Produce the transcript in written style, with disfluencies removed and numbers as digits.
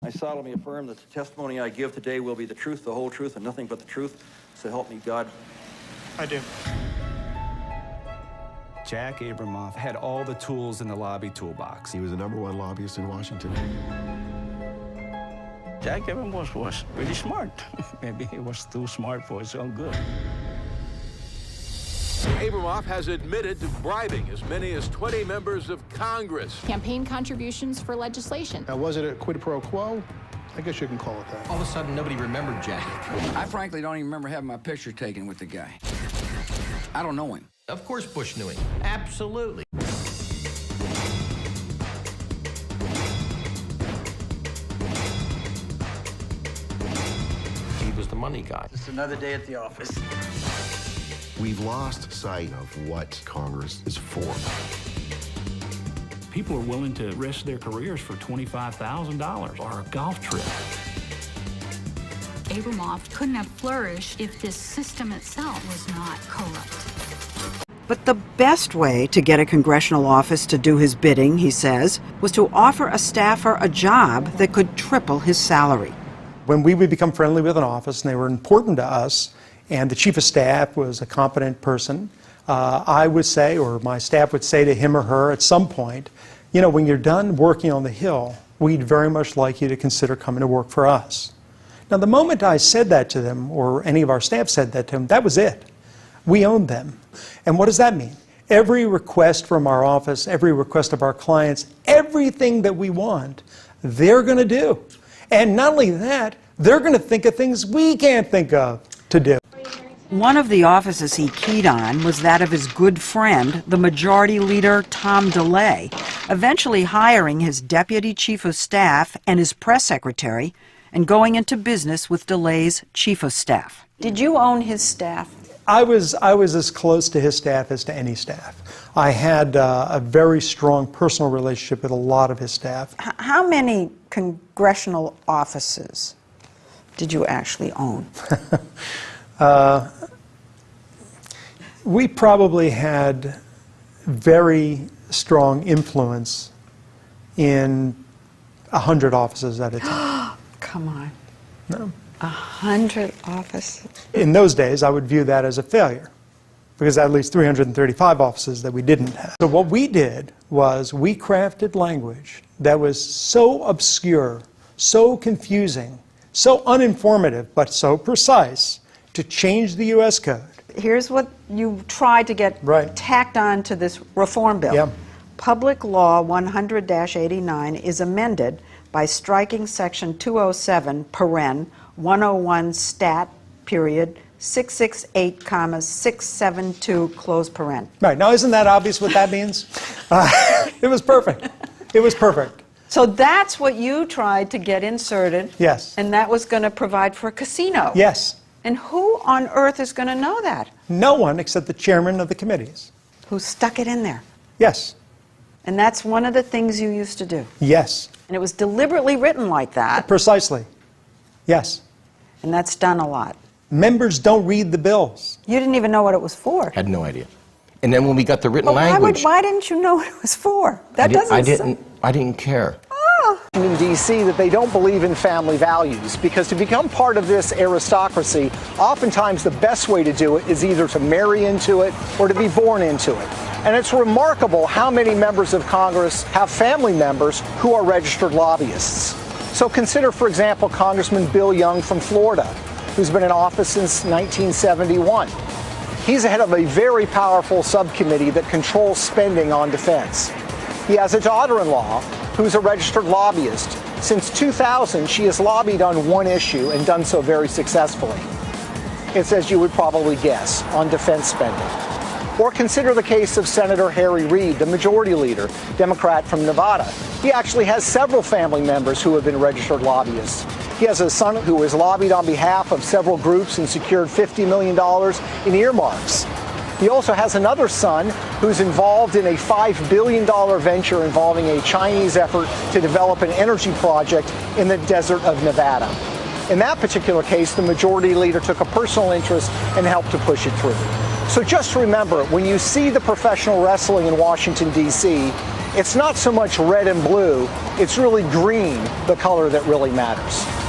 I solemnly affirm that the testimony I give today will be the truth, the whole truth, and nothing but the truth. So help me God. I do. Jack Abramoff had all the tools in the lobby toolbox. He was the #1 lobbyist in Washington. Jack Abramoff was pretty smart. Maybe he was too smart for his own good. Abramoff has admitted to bribing as many as 20 members of Congress. Campaign contributions for legislation. Now, was it a quid pro quo? I guess you can call it that. All of a sudden, nobody remembered Jack. I frankly don't even remember having my picture taken with the guy. I don't know him. Of course Bush knew him. Absolutely. He was the money guy. Just another day at the office. We've lost sight of what Congress is for. People are willing to risk their careers for $25,000 or a golf trip. Abramoff couldn't have flourished if this system itself was not corrupt. But the best way to get a congressional office to do his bidding, he says, was to offer a staffer a job that could triple his salary. When we would become friendly with an office and they were important to us, and the chief of staff was a competent person, I would say, or my staff would say to him or her at some point, you know, when you're done working on the Hill, we'd very much like you to consider coming to work for us. Now, the moment I said that to them, or any of our staff said that to them, that was it. We owned them. And what does that mean? Every request from our office, every request of our clients, everything that we want, they're going to do. And not only that, they're going to think of things we can't think of to do. One of the offices he keyed on was that of his good friend, the Majority Leader Tom DeLay, eventually hiring his deputy chief of staff and his press secretary and going into business with DeLay's chief of staff. Did you own his staff? I was as close to his staff as to any staff. I had a very strong personal relationship with a lot of his staff. How many congressional offices did you actually own? We probably had very strong influence in 100 offices at a time. Come on. No. 100 offices? In those days, I would view that as a failure, because at least 335 offices that we didn't have. So what we did was we crafted language that was so obscure, so confusing, so uninformative, but so precise to change the U.S. Code. Here's what you tried to get tacked on to this reform bill. Yeah. Public Law 100-89 is amended by striking Section 207, paren, 101 stat, period, 668, 672, close paren. Right. Now, isn't that obvious what that means? It was perfect. It was perfect. So that's what you tried to get inserted. Yes. And that was going to provide for a casino. Yes. And who on earth is going to know that? No one except the chairman of the committees. Who stuck it in there? Yes. And that's one of the things you used to do. Yes. And it was deliberately written like that. Precisely. Yes. And that's done a lot. Members don't read the bills. You didn't even know what it was for. Had no idea. And then when we got the written language... Why didn't you know what it was for? I didn't care. In D.C. that they don't believe in family values, because to become part of this aristocracy, oftentimes the best way to do it is either to marry into it or to be born into it. And it's remarkable how many members of Congress have family members who are registered lobbyists. So consider, for example, Congressman Bill Young from Florida, who's been in office since 1971. He's the head of a very powerful subcommittee that controls spending on defense. He has a daughter-in-law who's a registered lobbyist. Since 2000, she has lobbied on one issue and done so very successfully. It's, as you would probably guess, on defense spending. Or consider the case of Senator Harry Reid, the majority leader, Democrat from Nevada. He actually has several family members who have been registered lobbyists. He has a son who has lobbied on behalf of several groups and secured $50 million in earmarks. He also has another son who's involved in a $5 billion venture involving a Chinese effort to develop an energy project in the desert of Nevada. In that particular case, the majority leader took a personal interest and helped to push it through. So just remember, when you see the professional wrestling in Washington, D.C., it's not so much red and blue, it's really green, the color that really matters.